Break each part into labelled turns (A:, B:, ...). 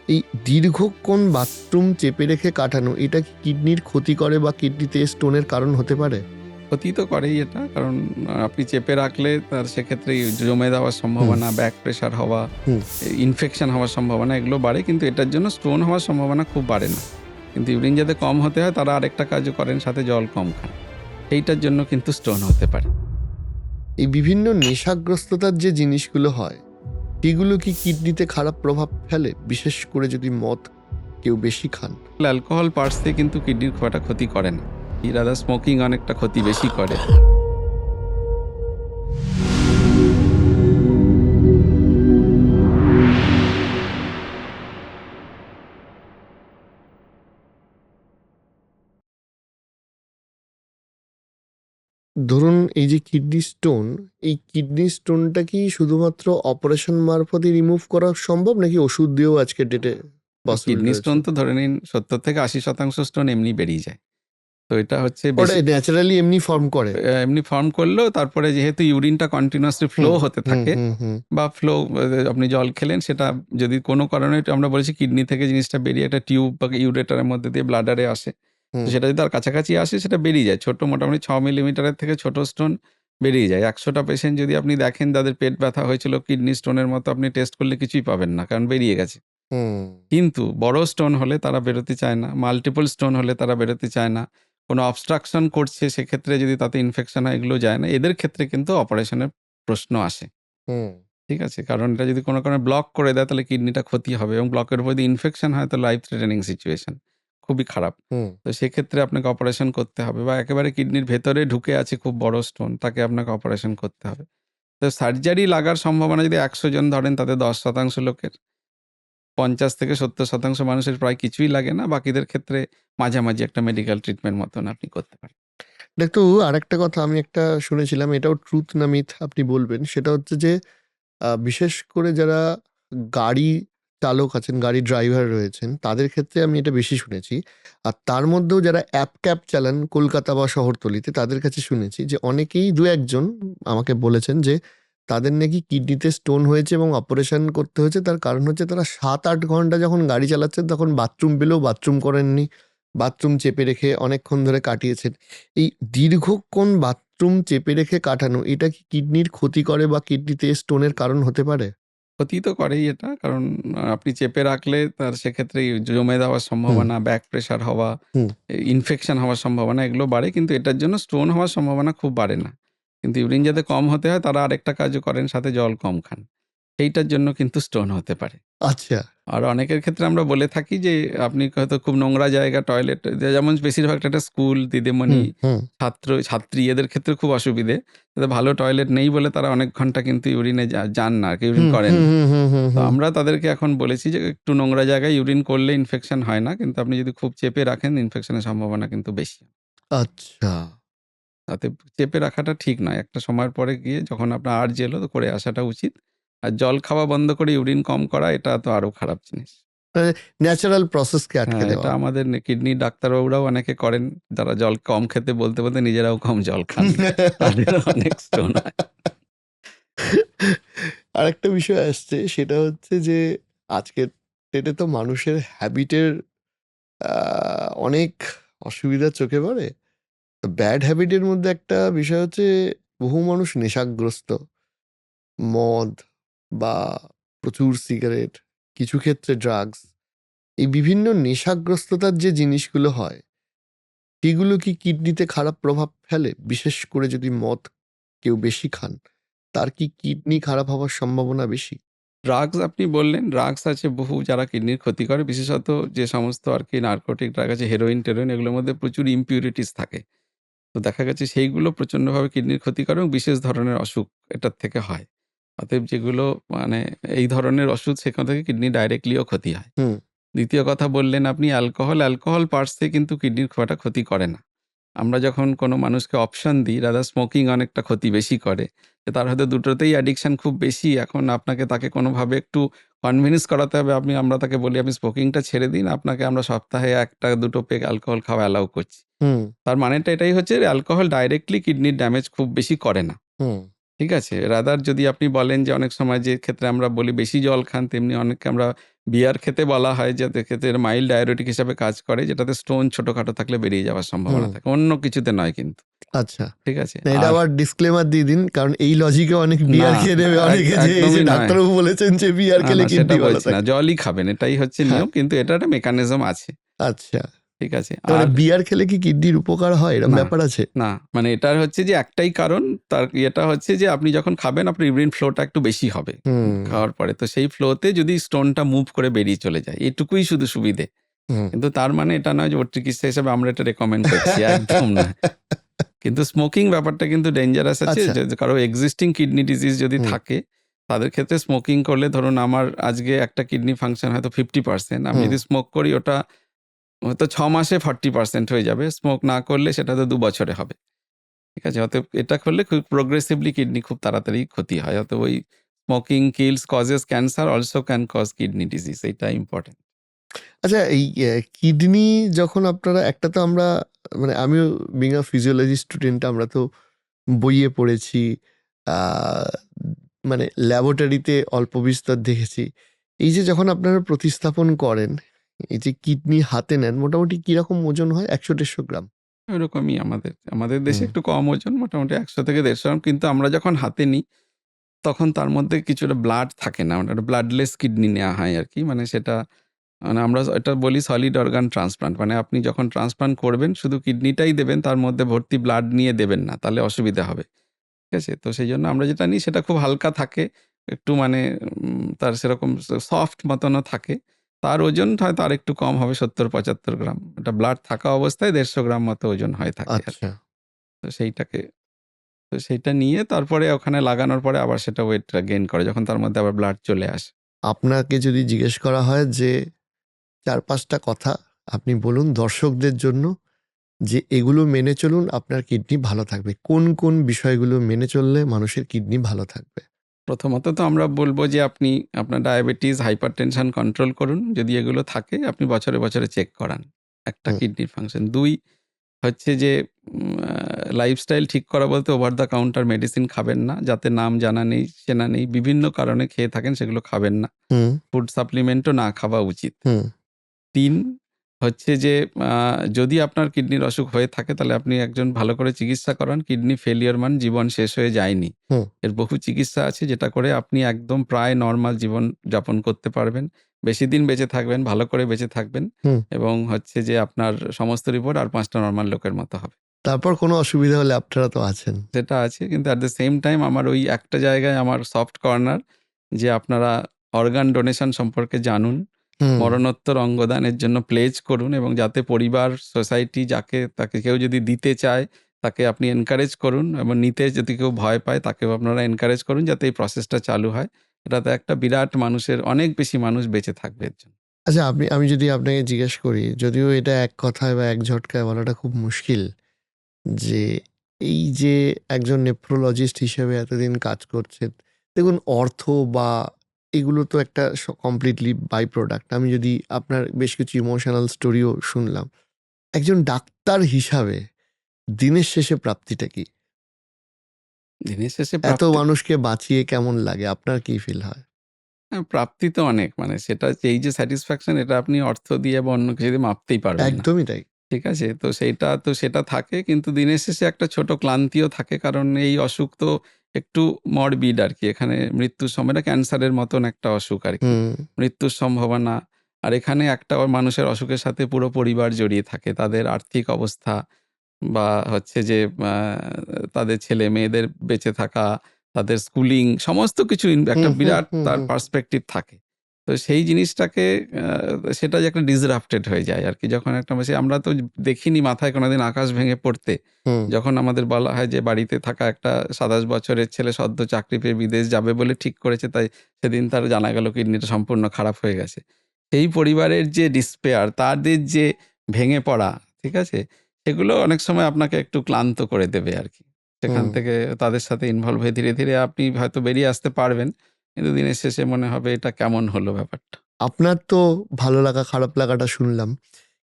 A: এই দীর্ঘক্ষণ বাথরুম চেপে রেখে কাটানো এটা কি কিডনির ক্ষতি করে বা কিডনিতে স্টোনের কারণ হতে পারে?
B: ক্ষতি তো করেই এটা, কারণ আপনি চেপে রাখলে তার সেক্ষেত্রে জমে যাওয়ার সম্ভাবনা, ব্যাক প্রেশার হওয়া,
A: হুম।
B: ইনফেকশন হওয়ার সম্ভাবনা এগুলো বাড়ে, কিন্তু এটার জন্য স্টোন হওয়ার সম্ভাবনা খুব বাড়ে না। কিন্তু ইউরিন যাতে কম হতে হয় তারা আরেকটা কাজও করেন, সাথে জল কম খান, এইটার জন্য কিন্তু স্টোন হতে পারে।
A: এই বিভিন্ন নেশাগ্রস্ততার যে জিনিসগুলো হয় সেগুলো কি কিডনিতে খারাপ প্রভাব ফেলে, বিশেষ করে যদি মদ কেউ বেশি খান?
B: অ্যালকোহল পার্সে কিন্তু কিডনির খুব একটা ক্ষতি করে না, রাদার স্মোকিং অনেকটা ক্ষতি বেশি করে।
A: ধরুন এই যে কিডনি স্টোন, এই কিডনি স্টোনটা কি শুধুমাত্র অপারেশন মারফতই রিমুভ করা সম্ভব, নাকি ওষুধ দিয়েও আজকের ডেটে পসিবল
B: কিডনি
A: রয়েছে?
B: স্টোন তো ধরে নিন 70-80% স্টোন এমনি বেরিয়ে যায়। তো এটা হচ্ছে
A: ওটা
B: বেশি
A: ন্যাচারালি এমনি ফর্ম করে?
B: এমনি ফর্ম করলেও তারপরে যেহেতু ইউরিনটা কন্টিনিউয়াসলি ফ্লো
A: হুম
B: হতে
A: হুম
B: থাকে,
A: হুম হুম
B: বা ফ্লো, আপনি জল খেলেন, সেটা যদি কোনো কারণে আমরা বলেছি কিডনি থেকে জিনিসটা বেরিয়ে একটা টিউব বা ইউরেটারের মধ্যে দিয়ে ব্লাডারে আসে, তো
A: হুম
B: সেটা যদি তার কাছাকাছি আসে সেটা বেরিয়ে যায়। ছোট, মোটামুটি 6 মিলিমিটারের থেকে ছোট স্টোন বেরিয়ে যায়। 100টা পেশেন্ট যদি আপনি দেখেন যাদের পেট ব্যথা হয়েছিল কিডনি স্টোনের মতো, আপনি টেস্ট করলে কিছুই পাবেন না, কারণ বেরিয়ে গেছে।
A: হুম
B: কিন্তু বড় স্টোন হলে তারা বেরোতে চায় না, মাল্টিপল স্টোন হলে তারা বেরোতে চায় না, কোনো অবস্ট্রাকশন করছে সেক্ষেত্রে যদি তাতে ইনফেকশন হয়, এগুলো যায় না। এদের ক্ষেত্রে কিন্তু অপারেশনের প্রশ্ন আসে।
A: হুম
B: ঠিক আছে? কারণ এটা যদি কোনো কারণে ব্লক করে দেয় তাহলে কিডনিটা ক্ষতি হবে, এবং ব্লকের উপর যদি ইনফেকশন হয় তো লাইফ থ্রেটেনিং সিচুয়েশন, খুবই খারাপ।
A: হুম
B: তো সেক্ষেত্রে আপনাকে অপারেশন করতে হবে, বা একেবারে কিডনির ভেতরে ঢুকে আছে খুব বড় স্টোন, তাকে আপনাকে অপারেশন করতে হবে। তো সার্জারি লাগার সম্ভাবনা যদি 100 জন ধরেন তাতে 10% লোকের, 50-70% মানুষের প্রায় কিছুই লাগে না। বাকিদের ক্ষেত্রে মাঝামাঝি একটা মেডিকেল ট্রিটমেন্ট মতন আপনি করতে পারেন।
A: দেখতো, আরেকটা কথা আমি একটা শুনেছিলাম, এটাও ট্রুথ না মিথ আপনি বলবেন, সেটা হচ্ছে যে বিশেষ করে যারা গাড়ি চালক আছেন, গাড়ি ড্রাইভার রয়েছেন, তাদের ক্ষেত্রে আমি এটা বেশি শুনেছি। আর তার মধ্যেও যারা অ্যাপ ক্যাব চালান কলকাতা বা শহরতলিতে, তাদের কাছে শুনেছি যে অনেকেই, দু একজন আমাকে বলেছেন যে তাদের নাকি কিডনিতে স্টোন হয়েছে এবং অপারেশন করতে হয়েছে। তার কারণ হচ্ছে তারা 7-8 ঘন্টা যখন গাড়ি চালাচ্ছেন তখন বাথরুম পেলেও বাথরুম করেননি, বাথরুম চেপে রেখে অনেকক্ষণ ধরে কাটিয়েছেন। এই দীর্ঘক্ষণ বাথরুম চেপে রেখে কাটানো এটা কি কিডনির ক্ষতি করে বা কিডনিতে স্টোনের কারণ হতে পারে?
B: ক্ষতি তো করেই এটা, কারণ আপনি চেপে রাখলে তার সেক্ষেত্রে জমে যাওয়ার
A: হুম
B: সম্ভাবনা, ব্যাক প্রেশার হওয়া,
A: হুম
B: ইনফেকশন হওয়ার সম্ভাবনা এগুলো বাড়ে, কিন্তু এটার জন্য স্টোন হওয়ার সম্ভাবনা খুব বাড়ে না। কিন্তু ইউরিন যাতে কম হতে হয় তারা আরেকটা কাজও করেন, সাথে জল কম খান, এইটার জন্য কিন্তু স্টোন হতে পারে।
A: আচ্ছা।
B: আর অনেকের ক্ষেত্রে আমরা বলে থাকি যে আপনি হয়তো খুব নোংরা জায়গা, টয়লেট, যেমন বেশিরভাগটা একটা স্কুল, দিদিমণি,
A: হুম হুম
B: ছাত্র ছাত্রী, এদের ক্ষেত্রে খুব অসুবিধে। তাদের ভালো টয়লেট নেই বলে তারা অনেক ঘন্টা কিন্তু ইউরিনে যান না, ইউরিন
A: হুম
B: করেন
A: হুম
B: না।
A: হুম হুম হুম
B: তো
A: হুম
B: আমরা তাদেরকে এখন বলেছি যে একটু নোংরা জায়গায় ইউরিন করলে ইনফেকশন হয় না, কিন্তু আপনি যদি খুব চেপে রাখেন ইনফেকশনের সম্ভাবনা কিন্তু বেশি।
A: আচ্ছা।
B: তাতে চেপে রাখাটা ঠিক নয়। একটা সময়ের পরে গিয়ে যখন আপনার আর্জ এলো তো করে আসাটা উচিত। আর জল খাওয়া বন্ধ করে ইউরিন কম করা, এটা তো আরো খারাপ জিনিস।
A: ন্যাচারাল প্রসেসকে আটকে
B: হ্যাঁ, এটা
A: দেওয়া।
B: আমাদের কিডনির ডাক্তারবাবুরাও অনেকে করেন, যারা জল কম খেতে বলতে, বলতে নিজেরাও কম জল খান। তাদেরও অনেক স্টোন হয়।
A: আরেকটা বিষয় আসছে, সেটা হচ্ছে যে আজকের ডেটে তো মানুষের হ্যাবিটের অনেক অসুবিধা চোখে পড়ে। ব্যাড হ্যাবিটের মধ্যে একটা বিষয় হচ্ছে বহু মানুষ নেশাগ্রস্ত, মদ বা প্রচুর সিগারেট, কিছু ক্ষেত্রে ড্রাগস, এই বিভিন্ন নেশাগ্রস্ততার যে জিনিসগুলো হয় সেগুলো কি কিডনিতে খারাপ প্রভাব ফেলে, বিশেষ করে যদি মদ কেউ বেশি খান? তার কি কিডনি খারাপ হওয়ার সম্ভাবনা বেশি?
B: ড্রাগস আপনি বললেন, ড্রাগস আছে বহু যারা কিডনির ক্ষতি করে। বিশেষত যে সমস্ত আরকি নার্কোটিক ড্রাগ আছে, হেরোইন-টেরোইন, এগুলোর মধ্যে প্রচুর ইমপিউরিটিস থাকে। তো দেখা গেছে সেইগুলো প্রচণ্ডভাবে কিডনির ক্ষতি করে, এবং বিশেষ ধরনের অসুখ এটার থেকে হয়। অতএব যেগুলো মানে এই ধরনের অসুখ, সেখান থেকে কিডনি ডাইরেক্টলিও ক্ষতি হয়।
A: হুম
B: দ্বিতীয় কথা বললেন আপনি অ্যালকোহল পার সে কিন্তু কিডনির খুব একটা ক্ষতি করে না। আমরা যখন কোনো মানুষকে অপশন দিই, রাদার স্মোকিং অনেকটা ক্ষতি বেশি করে। যে তার হয়তো দুটোতেই অ্যাডিকশন খুব বেশি। এখন আপনাকে তাকে কোনোভাবে একটু কনভিন্স করাতে হবে। আমরা তাকে বলি আপনি স্মোকিংটা ছেড়ে দিন। আপনাকে আমরা সপ্তাহে ১টা-২টো পেগ অ্যালকোহল খাওয়া অ্যালাউ করছি।
A: হুম
B: তার মানেটা এটাই হচ্ছে যে অ্যালকোহল ডাইরেক্টলি কিডনির ড্যামেজ খুব বেশি করে না।
A: হুম
B: ঠিক আছে? রাদার যদি আপনি বলেন যে অনেক সময় যে ক্ষেত্রে আমরা বলি বেশি জল খান, তেমনি অনেককে আমরা বিয়ার খেতে বলা হয় যাতে খেতে মাইল্ড ডায়াবেটিক হিসাবে কাজ করে, যেটাতে স্টোন ছোটখাটো থাকলে বেরিয়ে যাওয়ার সম্ভাবনা
A: হুম।
B: থাকে, অন্য কিছুতে নয় কিন্তু।
A: আচ্ছা।
B: ঠিক আছে?
A: না, এটা
B: আর
A: আবার ডিসক্লেমার দিয়ে দিন, কারণ এই লজিকে অনেক
B: না,
A: বিয়ার খেয়ে নেবে অনেকে, যে এই যে
B: একদমই নয়।
A: ডাক্তারবাবু বলেছেন যে বিয়ার
B: না,
A: খেলে
B: না, সেটা
A: কিডনি ভালো
B: বলছি না।
A: থাকে।
B: জলই খাবেন, এটাই হচ্ছে
A: হ্যাঁ,
B: নিয়ম। কিন্তু এটার একটা মেকানিজম আছে।
A: আচ্ছা।
B: ঠিক আছে?
A: তার মানে
B: আর
A: বিয়ার খেলে কি কিডনির উপকার হয়, এরকম
B: না,
A: ব্যাপার আছে?
B: না, মানে এটার হচ্ছে যে একটাই কারণ, তার ইয়েটা হচ্ছে যে আপনি যখন খাবেন আপনার ইউরিন ফ্লোটা একটু বেশি হবে
A: হুম,
B: খাওয়ার পরে। তো সেই ফ্লোতে যদি স্টোনটা মুভ করে বেরিয়ে চলে যায়, এটুকুই শুধু সুবিধে।
A: হুম।
B: কিন্তু তার মানে এটা নয় যে ওর চিকিৎসা হিসেবে আমরা এটা রেকমেন্ড করছি, একদম নয়। কিন্তু স্মোকিং ব্যাপারটা কিন্তু ডেঞ্জারাস আছে।
A: আচ্ছা।
B: যদি কারো এক্সিস্টিং কিডনি ডিজিজ যদি
A: হুম,
B: থাকে, তাদের ক্ষেত্রে স্মোকিং করলে, ধরুন আমার আজকে একটা কিডনি ফাংশন হয়তো 50%, আমি
A: হুম।
B: যদি স্মোক করি ওটা হয়তো 6 মাসে 40% হয়ে যাবে। স্মোক না করলে সেটা তো 2 বছরে হবে। ঠিক আছে? অতএব এটা করলে খুব প্রোগ্রেসিভলি কিডনি খুব তাড়াতাড়ি ক্ষতি হয়। অতএব ওই smoking kills causes cancer also can cause kidney disease, এইটা ইম্পর্টেন্ট।
A: আচ্ছা, এই কিডনি যখন আপনারা একটা, তো আমরা মানে আমিও বিং আ ফিজিওলজি স্টুডেন্ট, আমরা তো বইয়ে পড়েছি, আহ, মানে ল্যাবরেটরিতে অল্প বিস্তর দেখেছি। এই যে যখন আপনারা প্রতিস্থাপন করেন, এই যে কিডনি হাতে নেন, মোটামুটি কিরকম ওজন হয়? 100-150 গ্রাম?
B: ওইরকমই আমাদের। আমাদের দেশে
A: হুম,
B: একটু কম ওজন, মোটামুটি ১০০ থেকে ১৫০ গ্রাম। কিন্তু আমরা যখন হাতে নিই তখন তার মধ্যে কিছুটা ব্লাড থাকে না। মানে ব্লাডলেস কিডনি নেওয়া হয় আরকি। মানে সেটা, মানে আমরা এটা বলি সলিড অর্গান ট্রান্সপ্লান্ট। মানে আপনি যখন ট্রান্সপ্লান্ট করবেন শুধু কিডনিটাই দেবেন, তার মধ্যে ভর্তি ব্লাড নিয়ে দেবেন না। তাহলে অসুবিধা হবে। ঠিক আছে? তো সেইজন্য আমরা যেটা নিই সেটা খুব হালকা থাকে। একটু মানে তার সেরকম সফট মতনও থাকে। তার ওজন হয়তো আরেকটু কম হবে, ৭০-৭৫ গ্রাম। এটা ব্লাড থাকা অবস্থায় ১৫০ গ্রাম মতো ওজন হয়ে থাকে আরকি।
A: আচ্ছা।
B: তো সেইটাকে, তো সেইটা নিয়ে তারপরে ওখানে লাগানোর পরে আবার সেটা ওয়েটটা গেইন করে যখন তার মধ্যে আবার ব্লাড চলে আসে।
A: আপনাকে যদি জিজ্ঞেস করা হয় যে 4-5টা কথা আপনি বলুন দর্শকদের জন্য, যে এগুলো মেনে চলুন আপনার কিডনি ভালো থাকবে, কোন কোন বিষয়গুলো মেনে চললে মানুষের কিডনি ভালো থাকবে?
B: প্রথমত তো আমরা বলব যে আপনি আপনার ডায়াবেটিস, হাইপারটেনশন কন্ট্রোল করুন। যদি এগুলো থাকে আপনি বছরে, বছরে চেক করান। একটা
A: হুম,
B: কিডনির ফাংশন। ২ হচ্ছে যে লাইফস্টাইল ঠিক করা বলতে ওভার দ্য কাউন্টার মেডিসিন খাবেন না। যাতে নাম জানা নেই, চেনা নেই, বিভিন্ন কারণে খেয়ে থাকেন সেগুলো খাবেন না।
A: হুম,
B: ফুড সাপ্লিমেন্টও না খাওয়া উচিত।
A: হুম,
B: ৩ হচ্ছে যে যদি আপনার কিডনির অসুখ হয়ে থাকে তাহলে আপনি একজন ভালো করে চিকিৎসা করান। কিডনি ফেলিওর মানে জীবন শেষ হয়ে যায়নি।
A: হুম,
B: এর বহু চিকিৎসা আছে যেটা করে আপনি একদম প্রায় নরমাল জীবন যাপন করতে পারবেন। বেশিদিন বেঁচে থাকবেন, ভালো করে বেঁচে থাকবেন
A: হুম।
B: এবং হচ্ছে যে আপনার সমস্ত রিপোর্ট আর ৫ টা নরমাল লোকের মতো হবে।
A: তারপর কোনো অসুবিধা হলে আপনারা তো আছেন।
B: সেটা আছে, কিন্তু এট দ্য সেম টাইম আমার ওই একটা জায়গায় আমার সফট কর্নার, যে আপনারা অর্গান ডোনেশন সম্পর্কে জানুন।
A: হুম।
B: মরণোত্তর অঙ্গদানের জন্য প্লেজ করুন এবং যাতে পরিবার, সোসাইটি যাকে তাকে কেউ যদি দিতে চায় তাকে আপনি এনকারেজ করুন এবং নিতে যদি কেউ ভয় পায় তাকেও আপনারা এনকারেজ করুন যাতে এই প্রসেসটা চালু হয়। এটাতে একটা বিরাট মানুষের অনেক বেশি মানুষ বেঁচে থাকবে এর জন্য।
A: আচ্ছা, আমি যদি আপনাকে জিজ্ঞেস করি, যদিও এটা এক কথায় বা এক ঝটকায় বলাটা খুব মুশকিল, যে এই যে একজন নেফ্রোলজিস্ট হিসেবে এতদিন কাজ করছেন, দেখুন অর্থ বা এগুলো তো একটা কমপ্লিটলি বাই প্রোডাক্ট। আমি যদি আপনার বেশ কিছু ইমোশনাল স্টোরিও শুনলাম। একজন ডাক্তার হিসাবে দিনের শেষে প্রাপ্তিটা কি?
B: দিনের শেষে
A: এত
B: প্রাপ্তি,
A: মানুষকে বাঁচিয়ে কেমন লাগে? আপনার কি ফিল হয়?
B: প্রাপ্তি তো অনেক, মানে সেটা হচ্ছে এই যে স্যাটিসফ্যাকশন, এটা আপনি অর্থ দিয়ে বা অন্য কিছু দিয়ে মাপতেই পারবেন না।
A: একদমই তাই।
B: ঠিক আছে? তো সেইটা তো সেটা থাকে, কিন্তু দিনের শেষে একটা ছোট ক্লান্তিও থাকে। কারণ এই অসুখ তো একটু মরবিড আরকি। এখানে মৃত্যুর সময়টা ক্যান্সারের মতন একটা অসুখ আরকি।
A: হুম,
B: মৃত্যুর সম্ভাবনা। আর এখানে একটা মানুষের অসুখের সাথে পুরো পরিবার জড়িয়ে থাকে। তাদের আর্থিক অবস্থা বা হচ্ছে যে আ তাদের ছেলে-মেয়েদের বেঁচে থাকা, তাদের স্কুলিং সমস্ত কিছু
A: হুম,
B: একটা
A: হুম,
B: বিরাট
A: হুম,
B: তার
A: হুম,
B: পার্সপেক্টিভ থাকে। তো সেই জিনিসটাকে সেটা যে একটা ডিসরাপ্টেড হয়ে যায় আরকি। যখন একটা বেশি আমরা তো দেখিনি মাথায় কোনোদিন আকাশ ভেঙে পড়তে।
A: হুম,
B: যখন আমাদের বলা হয় যে বাড়িতে থাকা একটা ২৭ বছরের ছেলে সদ্য চাকরি পেয়ে বিদেশ যাবে বলে ঠিক করেছে, তাই সেদিন তার জানা গেল কিডনিটা সম্পূর্ণ খারাপ হয়ে গেছে। সেই পরিবারের যে despair, তাদের যে ভেঙে পড়া, ঠিক আছে? সেগুলো অনেক সময় আপনাকে একটু ক্লান্ত করে দেবে আরকি। সেখান
A: হুম।
B: থেকে তাদের সাথে ইনভলভ হয়ে ধীরে, ধীরে আপনি হয়তো বেরিয়ে আসতে পারবেন। কিন্তু দিনের শেষে মনে হবে এটা কেমন হলো ব্যাপারটা।
A: আপনার তো ভালো লাগা খারাপ লাগাটা শুনলাম।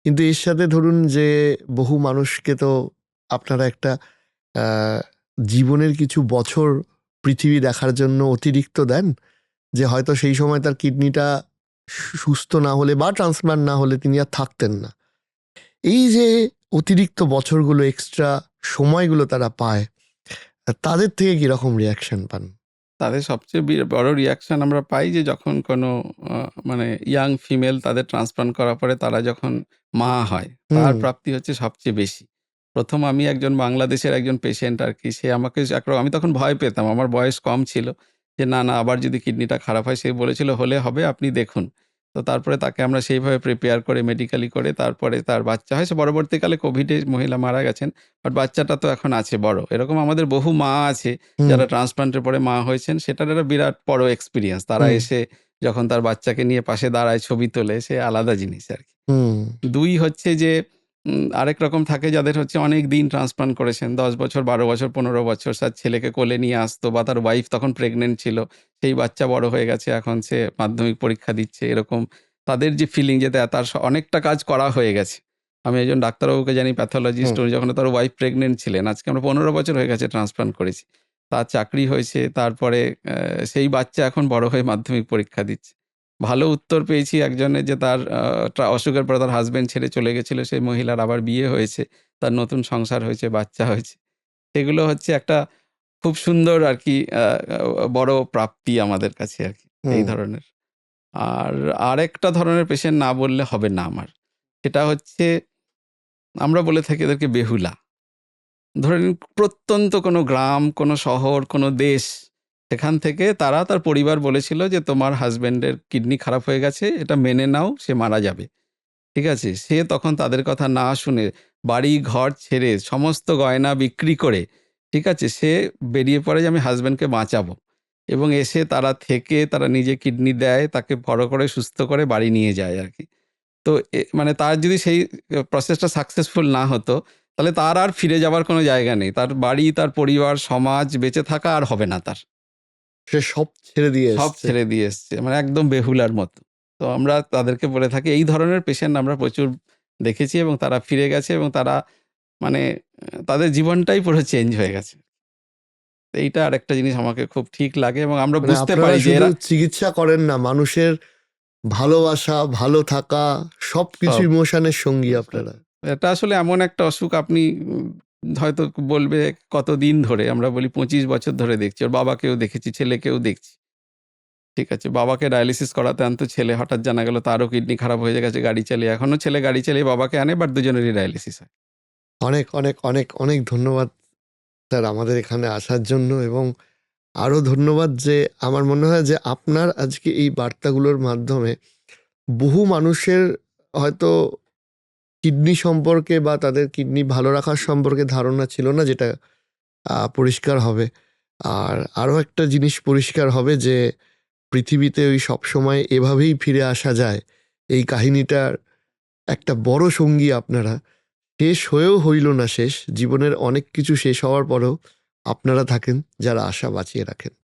A: কিন্তু এর সাথে ধরুন যে বহু মানুষকে তো আপনারা একটা আ জীবনের কিছু বছর পৃথিবী দেখার জন্য অতিরিক্ত দেন। যে হয়তো সেই সময় তার কিডনিটা সুস্থ না হলে বা ট্রান্সপ্লান্ট না হলে তিনি আর থাকতেন না। এই যে অতিরিক্ত বছরগুলো, এক্সট্রা সময়গুলো তারা পায়, তাদের থেকে কিরকম রিয়াকশন পান?
B: তাদের সবচেয়ে বড় রিয়াকশন আমরা পাই যে যখন কোনো মানে ইয়াং ফিমেল তাদের ট্রান্সপ্লান্ট করার পরে তারা যখন মা হয়, তার
A: হুম,
B: প্রাপ্তি হচ্ছে সবচেয়ে বেশি। ১ম আমি একজন বাংলাদেশের একজন পেশেন্ট আরকি, সে আমাকে আমি তখন ভয় পেতাম। আমার বয়স কম ছিল। যে না, না আবার যদি কিডনিটা খারাপ হয়, সে বলেছিল, "হলে হবে, আপনি দেখুন।" তো তারপরে তাকে আমরা সেইভাবে প্রিপেয়ার করে মেডিকেলি করে তারপরে তার বাচ্চা হয়। সে পরবর্তীকালে কোভিডে মহিলা মারা গেছেন। বাট বাচ্চাটা তো এখন আছে বড়। এরকম আমাদের বহু মা আছে
A: হুম,
B: যারা ট্রান্সপ্লান্টের পরে মা হয়েছেন, সেটার একটা বিরাট বড় এক্সপেরিয়েন্স। তারা
A: হুম,
B: এসে যখন তার বাচ্চাকে নিয়ে পাশে দাঁড়ায়, ছবি তোলে, সে আলাদা জিনিস আরকি।
A: হুম,
B: ২ হচ্ছে যে আরেক রকম থাকে যাদের হচ্ছে অনেক দিন ট্রান্সপ্লান্ট করেছেন। ১০ বছর, ১২ বছর, ১৫ বছর তার ছেলেকে কোলে নিয়ে আসতো বা তার ওয়াইফ তখন প্রেগন্যান্ট ছিল। সেই বাচ্চা বড় হয়ে গেছে, এখন সে মাধ্যমিক পরীক্ষা দিচ্ছে। এরকম তাদের যে ফিলিং যে তার অনেকটা কাজ করা হয়ে গেছে। আমি একজন ডাক্তারবাবুকে জানি, প্যাথোলজিস্ট,
A: হুম।
B: উনি যখন তার ওয়াইফ প্রেগন্যান্ট ছিলেন। আজকে আমরা ১৫ বছর হয়ে গেছে ট্রান্সপ্লান্ট করেছি। তার চাকরি হয়েছে। তারপরে সেই বাচ্চা এখন বড় হয়ে মাধ্যমিক পরীক্ষা দিচ্ছে। ভালো উত্তর পেয়েছি একজনের যে তার অসুখের পরে তার হাসব্যান্ড ছেড়ে চলে গেছিল। সেই মহিলার আবার বিয়ে হয়েছে। তার নতুন সংসার হয়েছে, বাচ্চা হয়েছে। এগুলো হচ্ছে একটা খুব সুন্দর আরকি বড় প্রাপ্তি আমাদের কাছে আরকি, এই
A: হুম,
B: ধরনের। আর আরেকটা ধরনের পেশেন্ট না বললে হবে না আমার। সেটা হচ্ছে, আমরা বলে থাকি এদেরকে বেহুলা। ধরে নিন প্রত্যন্ত কোনো গ্রাম, কোনো শহর, কোনো দেশ, সেখান থেকে তারা তার পরিবার বলেছিল যে, "তোমার হাসব্যান্ডের কিডনি খারাপ হয়ে গেছে। এটা মেনে নাও, সে মারা যাবে।" ঠিক আছে? সে তখন তাদের কথা না শুনে বাড়ি-ঘর ছেড়ে সমস্ত গয়না বিক্রি করে, ঠিক আছে? সে বেরিয়ে পড়ে যে আমি হাসব্যান্ডকে বাঁচাবো, এবং এসে তারা থেকে তারা নিজে কিডনি দেয়, তাকে বড় করে সুস্থ করে বাড়ি নিয়ে যায় আরকি। তো মানে তার যদি সেই প্রসেসটা সাকসেসফুল না হতো, তাহলে তার আর ফিরে যাবার কোনো জায়গা নেই। তার বাড়ি, তার পরিবার, সমাজ, বেঁচে থাকা আর হবে না তার।
A: সে সব ছেড়ে দিয়ে
B: সব
A: এসছে।
B: ছেড়ে দিয়ে এসছে। মানে একদম বেহুলার মতো। তো আমরা তাদেরকে বলে থাকি, এই ধরনের পেশেন্ট আমরা প্রচুর দেখেছি এবং তারা ফিরে গেছে এবং তারা মানে তাদের জীবনটাই পুরো চেঞ্জ হয়ে গেছে। তো এইটা আরেকটা জিনিস আমাকে খুব ঠিক লাগে এবং আমরা
A: মানে
B: বুঝতে
A: আপনারা
B: পারি যে
A: শুধু
B: এরা
A: চিকিৎসা করেন না, মানুষের ভালোবাসা, ভালো থাকা সবকিছু
B: সব
A: ইমোশনের সঙ্গী আপনারা।
B: এটা আসলে এমন একটা অসুখ, আপনি হয়তো বলবে কতদিন ধরে, আমরা বলি ২৫ বছর ধরে দেখছি। ওর বাবাকেও দেখেছি, ছেলেকেও দেখছি। ঠিক আছে? বাবাকে ডায়ালিসিস করাতে আনতো ছেলে, হঠাৎ জানা গেল তারও কিডনি খারাপ হয়ে গেছে গাড়ি চালিয়ে। এখনো ছেলে গাড়ি চালিয়ে বাবাকে আনে, বাট দুজনেরই ডায়ালিসিস হয়।
A: অনেক, অনেক, অনেক, অনেক ধন্যবাদ স্যার আমাদের এখানে আসার জন্য, এবং আরো ধন্যবাদ যে আমার মনে হয় যে আপনার আজকে এই বার্তাগুলোর মাধ্যমে বহু মানুষের হয়তো কিডনি সম্পর্কে বা তাদের কিডনি ভালো রাখার সম্পর্কে ধারণা ছিল না, যেটা পরিষ্কার হবে। আর আরো একটা জিনিস পরিষ্কার হবে যে পৃথিবীতে ওই সবসময় এভাবেই ফিরে আসা যায়। এই কাহিনীটার একটা বড় সঙ্গী আপনারা। শেষ হয়েও হইল না শেষ। জীবনের অনেক কিছু শেষ হওয়ার পরেও আপনারা থাকেন যারা আশা বাঁচিয়ে রাখেন।